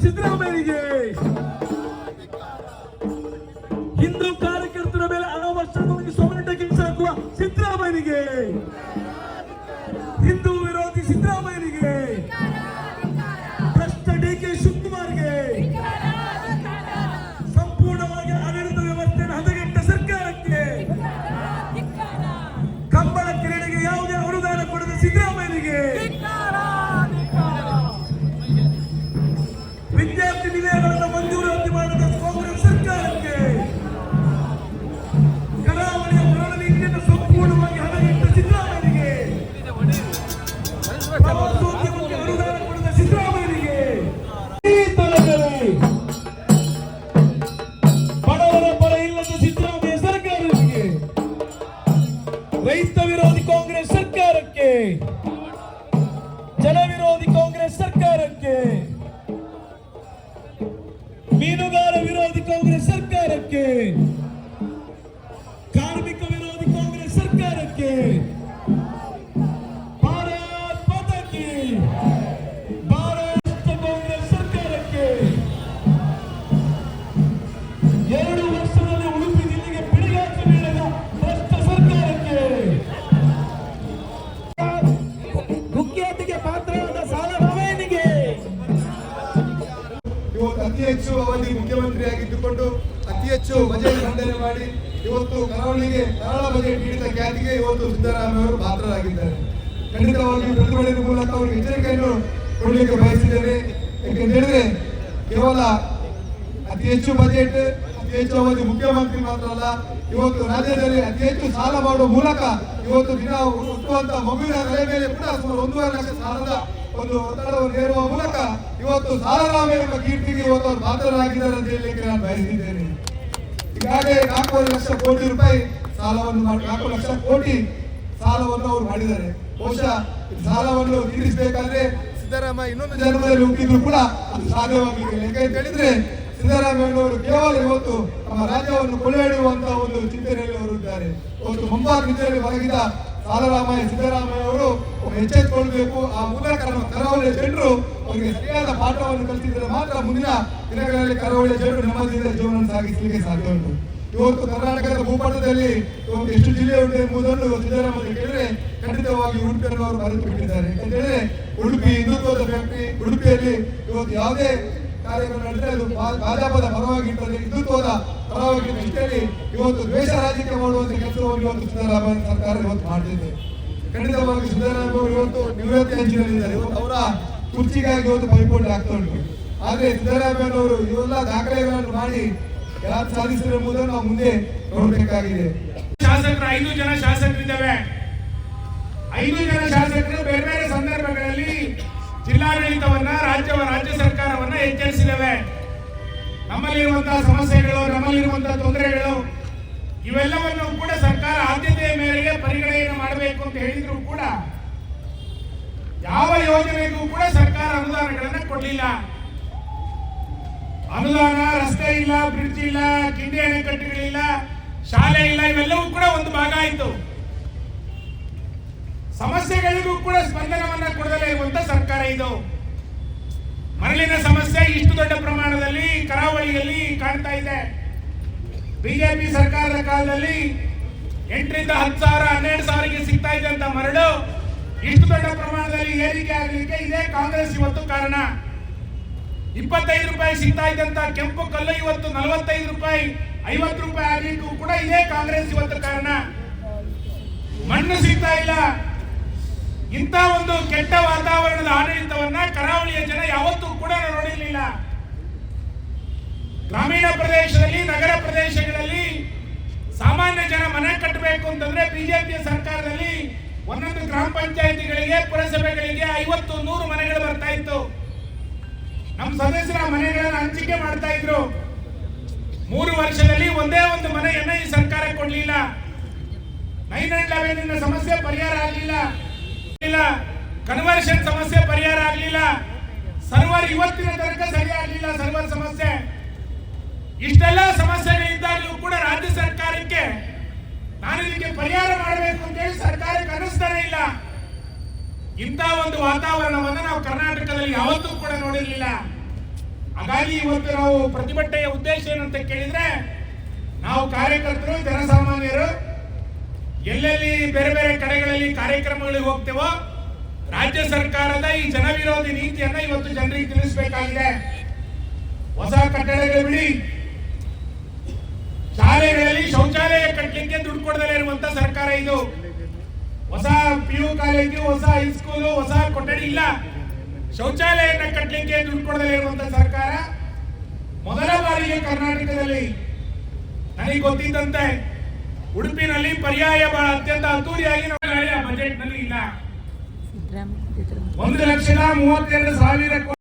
ಸಿದ್ದರಾಮಯ್ಯನಿಗೆ, ಹಿಂದೂ ಕಾರ್ಯಕರ್ತರ ಮೇಲೆ ಅನಾವಶ್ಯಕವಾಗಿ ಸೊಮನೆಟ ಕೆಲಸ ಹಾಕುವ ಸಿದ್ದರಾಮಯ್ಯನಿಗೆ, ಹಿಂದೂ ವಿರೋಧಿ ಸಿದ್ದರಾಮಯ್ಯನಿಗೆ, ಭ್ರಷ್ಟ ಡಿಕೆ ಶಿವಕುಮಾರ್ಗೆ, ಸಂಪೂರ್ಣವಾಗಿ ಆಡಳಿತ ವ್ಯವಸ್ಥೆಯನ್ನು ಹದಗೆಟ್ಟ ಸರ್ಕಾರಕ್ಕೆ, ಕಂಬಳ ಕ್ರೀಡೆಗೆ ಯಾವುದೇ ಅನುದಾನ ಕೊಡದ ಸಿದ್ದರಾಮಯ್ಯನಿಗೆ, ವಿದ್ಯಾರ್ಥಿ ನಿಲಯಗಳನ್ನು ಮಂಜೂರಾತಿ ಮಾಡದ ಕಾಂಗ್ರೆಸ್ ಸರ್ಕಾರಕ್ಕೆ, ಕರಾವಳಿಯ ಮರಳ ನೀತಿಯನ್ನು ಸಂಪೂರ್ಣವಾಗಿ ಹದಗೆಟ್ಟ ಸಿದ್ದರಾಮಯ್ಯನಿಗೆ, ಪ್ರವಾಸೋದ್ಯಮಕ್ಕೆ ಅನುದಾನ ಕೊಡದ ಸಿದ್ದರಾಮಯ್ಯನಿಗೆ, ಈ ತಲೆಗಳೇ ಬಡವರ ಪರ ಇಲ್ಲದ ಸಿದ್ದರಾಮಯ್ಯ ಸರ್ಕಾರಕ್ಕೆ, ರೈತ ವಿರೋಧಿ ಕಾಂಗ್ರೆಸ್ ಸರ್ಕಾರಕ್ಕೆ, ಜನ ವಿರೋಧಿ ಕಾಂಗ್ರೆಸ್ ಸರ್ಕಾರಕ್ಕೆ, ಮೀನುಗಾರ ವಿರೋಧಿ ಕಾಂಗ್ರೆಸ್ ಸರ್ಕಾರಕ್ಕೆ, ಕಾರ್ಮಿಕ ವಿರೋಧಿ ಕಾಂಗ್ರೆಸ್ ಸರ್ಕಾರಕ್ಕೆ, ಭಾರತ್ ಮಾತಾ ಕಿ, ಭಾರತ ಕಾಂಗ್ರೆಸ್ ಸರ್ಕಾರಕ್ಕೆ, 2 ವರ್ಷದಲ್ಲಿ ಉಡುಪಿ ಜಿಲ್ಲೆಗೆ ಬಿಡುಗಾಸು ನೀಡಿದ ಭ್ರಷ್ಟ ಸರ್ಕಾರಕ್ಕೆ, ಕುಖ್ಯಾತಿಗೆ ಪಾತ್ರರಾದ ಸಾಲರಾಮಯ್ಯನಿಗೆ, ಇವತ್ತು ಅತಿ ಹೆಚ್ಚು ಅವಧಿ ಮುಖ್ಯಮಂತ್ರಿಯಾಗಿದ್ದುಕೊಂಡು ಅತಿ ಹೆಚ್ಚು ಬಜೆಟ್ ಮಂಡನೆ ಮಾಡಿ ಇವತ್ತು ಕರಾವಳಿಗೆ ಕರಾಳ ಬಜೆಟ್ ನೀಡಿದ ಖ್ಯಾತಿಗೆ ಇವತ್ತು ಸಿದ್ದರಾಮಯ್ಯ ಅವರು ಪಾತ್ರರಾಗಿದ್ದಾರೆ. ಖಂಡಿತವಾಗಿ ಪ್ರತಿಭಟನೆ ಮೂಲಕ ಅವರಿಗೆ ಎಚ್ಚರಿಕೆಯನ್ನು ಕೊಡಲಿಕ್ಕೆ ಬಯಸಿದ್ದೇನೆ. ಯಾಕೆಂತ ಹೇಳಿದ್ರೆ ಕೇವಲ ಅತಿ ಹೆಚ್ಚು ಬಜೆಟ್, ಅತಿ ಹೆಚ್ಚು ಅವಧಿ ಮುಖ್ಯಮಂತ್ರಿ ಮಾತ್ರ ಅಲ್ಲ, ಇವತ್ತು ರಾಜ್ಯದಲ್ಲಿ ಅತಿ ಹೆಚ್ಚು ಸಾಲ ಮಾಡುವ ಮೂಲಕ ಇವತ್ತು ದಿನ ಹುಟ್ಟುವಂತ ಮಗುವಿನ ತಲೆ ಮೇಲೆ ಕೂಡ ಸುಮಾರು 1.5 ಲಕ್ಷ ಸಾಲದ ಒಂದು ಒತ್ತಡವನ್ನು ಹೇರುವ ಮೂಲಕ ಇವತ್ತು ಸಾಲರಾಮಯ್ಯ ಎಂಬ ಕೀರ್ತಿಗೆ ಇವತ್ತು ಅವರು ಪಾತ್ರರಾಗಿದ್ದಾರೆ ಅಂತ ಹೇಳಲಿಕ್ಕೆ ನಾನು ಬಯಸಿದ್ದೇನೆ. ಈಗಾಗಲೇ 4.5 ಲಕ್ಷ ಕೋಟಿ ರೂಪಾಯಿ ಸಾಲವನ್ನು 4 ಲಕ್ಷ ಕೋಟಿ ಸಾಲವನ್ನು ಅವರು ಮಾಡಿದ್ದಾರೆ. ಬಹುಶಃ ಸಾಲವನ್ನು ತೀರಿಸಬೇಕಾದ್ರೆ ಸಿದ್ದರಾಮಯ್ಯ ಇನ್ನೊಂದು ಜನ್ಮದಲ್ಲಿ ಹುಟ್ಟಿದ್ರು ಕೂಡ ಅದು ಸಾಧ್ಯವಾಗಲಿಲ್ಲ. ಯಾಕಂತ ಹೇಳಿದ್ರೆ ಸಿದ್ದರಾಮಯ್ಯನವರು ಕೇವಲ ಇವತ್ತು ನಮ್ಮ ರಾಜ್ಯವನ್ನು ಕೊಳ್ಳೆಹಿಡಿಯುವಂತಹ ಒಂದು ಚಿಂತನೆಯಲ್ಲಿ ಅವರು ಇದ್ದಾರೆ. ಇವತ್ತು ಮುಂಬಾಗ್ ನಿದ್ರೆಯಲ್ಲಿ ಹೊರಗಿದ ಸಾಲರಾಮಯ್ಯ ಸಿದ್ದರಾಮಯ್ಯ ಅವರು ಎಚ್ಚೆತ್ತುಕೊಳ್ಬೇಕು. ಆ ಮೂಲಕ ನಮ್ಮ ಕರಾವಳಿಯ ಜನರು ಅವರಿಗೆ ಸರಿಯಾದ ಪಾಠವನ್ನು ಕಲಿಸಿದರೆ ಮಾತ್ರ ಮುಂದಿನ ದಿನಗಳಲ್ಲಿ ಕರಾವಳಿಯ ಜನರು ನೆಮ್ಮದಿಯಿಂದ ಜೀವನ ಸಾಗಿಸಲಿಕ್ಕೆ ಸಾಧ್ಯ ಉಂಟು. ಇವತ್ತು ಕರ್ನಾಟಕದ ಭೂಪಟದಲ್ಲಿ ಇವತ್ತು ಎಷ್ಟು ಜಿಲ್ಲೆ ಉಂಟು ಎಂಬುದನ್ನು ಸಿದ್ದರಾಮಯ್ಯ ಕೇಳಿದ್ರೆ ಖಂಡಿತವಾಗಿ ಉಡುಪಿಯನ್ನು ಅವರು ಮರೆತು ಬಿಟ್ಟಿದ್ದಾರೆ. ಯಾಕಂತೇಳಿದ್ರೆ ಉಡುಪಿ ಹಿಂದುತ್ವದ ಫ್ಯಾಕ್ಟರಿ, ಉಡುಪಿಯಲ್ಲಿ ಇವತ್ತು ಯಾವುದೇ ಕಾರ್ಯಕ್ರಮ ನಡೆದರೆ ಅದು ಭಾಜಪದ ಪರವಾಗಿ ಇಟ್ಟರೆ, ಹಿಂದುತ್ವದ ಪರವಾಗಿ ಇಷ್ಟರಲ್ಲಿ ಇವತ್ತು ದ್ವೇಷ ರಾಜಕೀಯ ಮಾಡುವಂತ ಕೆಲಸವನ್ನು ಇವತ್ತು ಸಿದ್ದರಾಮಯ್ಯ ಸರ್ಕಾರ ಇವತ್ತು ಮಾಡಿದೆ. ಖಂಡಿತವಾಗಿ ಸಿದ್ದರಾಮಯ್ಯ ಅವರು ಇವತ್ತು ನಿವೃತ್ತಿ ಅಂಚಿನಲ್ಲಿದ್ದಾರೆ. ಅವರ ಕುರ್ಚಿಗಾಗಿ ಇವತ್ತು ಪೈಪೋಟಿ ಆಗ್ತಾ ಉಂಟು. ಆದ್ರೆ ಸಿದ್ದರಾಮಯ್ಯನವರು ಇವೆಲ್ಲ ದಾಖಲೆಗಳನ್ನು ಮಾಡಿ ಯಾರು ಸಾಧಿಸಿದ್ರು ಎಂಬುದನ್ನು ನಾವು ಮುಂದೆ ನೋಡಬೇಕಾಗಿದೆ. ಶಾಸಕರು 5 ಜನ ಶಾಸಕರಿದ್ದಾವೆ. 5 ಜನ ಶಾಸಕರು ಬೇರೆ ಬೇರೆ ಸಂದರ್ಭಗಳಲ್ಲಿ ಜಿಲ್ಲಾಡಳಿತವನ್ನ ರಾಜ್ಯ ಸರ್ಕಾರವನ್ನ ಎಚ್ಚರಿಸಿದ್ದೇವೆ. ನಮ್ಮಲ್ಲಿರುವಂತಹ ಸಮಸ್ಯೆಗಳು, ನಮ್ಮಲ್ಲಿರುವಂತಹ ತೊಂದರೆಗಳು ಇವೆಲ್ಲವನ್ನು ಕೂಡ ಸರ್ಕಾರ ಆದ್ಯತೆಯ ಮೇರೆಗೆ ಪರಿಗಣನೆ ಮಾಡಬೇಕು ಅಂತ ಹೇಳಿದ್ರು ಕೂಡ ಯಾವ ಯೋಜನೆಗೂ ಕೂಡ ಸರ್ಕಾರ ಅನುದಾನಗಳನ್ನ ಕೊಡಲಿಲ್ಲ. ಅನುದಾನ, ರಸ್ತೆ ಇಲ್ಲ, ಬ್ರಿಡ್ಜ್ ಇಲ್ಲ, ಕಿಂಡಿ ಅಣೆಕಟ್ಟುಗಳಿಲ್ಲ, ಶಾಲೆ ಇಲ್ಲ, ಇವೆಲ್ಲವೂ ಕೂಡ ಒಂದು ಭಾಗ ಆಯಿತು. ಸಮಸ್ಯೆಗಳಿಗೂ ಕೂಡ ಸ್ಪಂದನವನ್ನ ಕೊಡದಲೇ ಇರುವಂತ ಸರ್ಕಾರ ಇದು. ಮರಳಿನ ಸಮಸ್ಯೆ ಇಷ್ಟು ದೊಡ್ಡ ಪ್ರಮಾಣದಲ್ಲಿ ಕರಾವಳಿಯಲ್ಲಿ ಕಾಣ್ತಾ ಇದೆ. ಬಿಜೆಪಿ ಸರ್ಕಾರದ ಕಾಲದಲ್ಲಿ 8 ರಿಂದ 10 ಸಾವಿರ 12 ಸಾವಿರಕ್ಕೆ ಸಿಗ್ತಾ ಇದ್ದಂತ ಮರಳು ಇಷ್ಟು ದೊಡ್ಡ ಪ್ರಮಾಣದಲ್ಲಿ ಏರಿಕೆ ಆಗಲಿಕ್ಕೆ ಇದೇ ಕಾಂಗ್ರೆಸ್ ಇವತ್ತು ಕಾರಣ. 25 ರೂಪಾಯಿ ಸಿಗ್ತಾ ಇದ್ದಂತ ಕೆಂಪು ಕಲ್ಲು ಇವತ್ತು 45 ರೂಪಾಯಿ 50 ರೂಪಾಯಿ ಆಗಲಿಕ್ಕೂ ಕೂಡ ಇದೇ ಕಾಂಗ್ರೆಸ್ ಇವತ್ತು ಕಾರಣ. ಮಣ್ಣು ಸಿಗ್ತಾ ಇಲ್ಲ. ಇಂಥ ಒಂದು ಕೆಟ್ಟ ವಾತಾವರಣದ ಆಡಳಿತವನ್ನ ಕರಾವಳಿಯ ಜನ ಯಾವತ್ತೂ ಕೂಡ ನೋಡಿರಲಿಲ್ಲ. ಗ್ರಾಮೀಣ ಪ್ರದೇಶದಲ್ಲಿ, ನಗರ ಪ್ರದೇಶಗಳಲ್ಲಿ ಸಾಮಾನ್ಯ ಜನ ಮನೆ ಕಟ್ಟಬೇಕು ಅಂತಂದ್ರೆ ಬಿಜೆಪಿಯ ಸರ್ಕಾರದಲ್ಲಿ ಒಂದೊಂದು ಗ್ರಾಮ ಪಂಚಾಯಿತಿಗಳಿಗೆ, ಪುರಸಭೆಗಳಿಗೆ 50-100 ಮನೆಗಳು ಬರ್ತಾ ಇತ್ತು. ನಮ್ಮ ಸದಸ್ಯರ ಮನೆಗಳನ್ನು ಹಂಚಿಕೆ ಮಾಡ್ತಾ ಇದ್ರು. 3 ವರ್ಷದಲ್ಲಿ ಒಂದೇ ಒಂದು ಮನೆಯನ್ನ ಈ ಸರ್ಕಾರ ಕೊಡ್ಲಿಲ್ಲ. 9/11 ಸಮಸ್ಯೆ ಪರಿಹಾರ ಆಗಲಿಲ್ಲ. ಕನ್ವರ್ಷನ್ ಸಮಸ್ಯೆ ಪರಿಹಾರ ಆಗಲಿಲ್ಲ. ಸರ್ವರ್ ಇವತ್ತಿನ ತನಕ ಸರಿ ಆಗಲಿಲ್ಲ. ಸರ್ವರ್ ಸಮಸ್ಯೆ, ಇಷ್ಟೆಲ್ಲ ಸಮಸ್ಯೆಗಳಿದ್ದಾಗಲೂ ಕೂಡ ರಾಜ್ಯ ಸರ್ಕಾರಕ್ಕೆ ನಾನು ಇದಕ್ಕೆ ಪರಿಹಾರ ಮಾಡಬೇಕು ಅಂತ ಹೇಳಿ ಸರ್ಕಾರಕ್ಕೆ ಅನಿಸ್ತಾನೆ ಇಲ್ಲ. ಇಂಥ ಒಂದು ವಾತಾವರಣವನ್ನು ನಾವು ಕರ್ನಾಟಕದಲ್ಲಿ ಯಾವತ್ತೂ ಕೂಡ ನೋಡಿರಲಿಲ್ಲ. ಹಾಗಾಗಿ ಇವತ್ತು ನಾವು ಪ್ರತಿಭಟನೆಯ ಉದ್ದೇಶ ಏನಂತ ಕೇಳಿದ್ರೆ, ನಾವು ಕಾರ್ಯಕರ್ತರು ಜನಸಾಮಾನ್ಯರು ಎಲ್ಲೆಲ್ಲಿ ಬೇರೆ ಬೇರೆ ಕಡೆಗಳಲ್ಲಿ ಕಾರ್ಯಕ್ರಮಗಳಿಗೆ ಹೋಗ್ತೇವೋ ರಾಜ್ಯ ಸರ್ಕಾರದ ಈ ಜನವಿರೋಧಿ ನೀತಿಯನ್ನ ಇವತ್ತು ಜನರಿಗೆ ತಿಳಿಸಬೇಕಾಗಿದೆ. ಹೊಸ ಕಟ್ಟಡಗಳು ಬಿಡಿ, ಶಾಲೆಗಳಲ್ಲಿ ಶೌಚಾಲಯ ಕಟ್ಟಲಿಕ್ಕೆ ದುಡ್ಡು ಕೊಡದಲ್ಲೇ ಇರುವಂತ ಸರ್ಕಾರ ಇದು. ಹೊಸ PU ಕಾಲೇಜು, ಹೊಸ ಹೈಸ್ಕೂಲು, ಹೊಸ ಕೊಠಡಿ ಇಲ್ಲ, ಶೌಚಾಲಯನ ಕಟ್ಟಲಿಕ್ಕೆ ದುಡ್ಡು ಕೊಡದಲ್ಲೇ ಇರುವಂತ ಸರ್ಕಾರ ಮೊದಲ ಬಾರಿಗೆ ಕರ್ನಾಟಕದಲ್ಲಿ ನನಗೆ ಗೊತ್ತಿದ್ದಂತೆ ಉಡುಪಿನಲ್ಲಿ ಪರ್ಯಾಯ ಬಹಳ ಅತ್ಯಂತ ಅದ್ದೂರಿಯಾಗಿ ಬಜೆಟ್ ನಲ್ಲಿ ಇಲ್ಲ. 1,32,000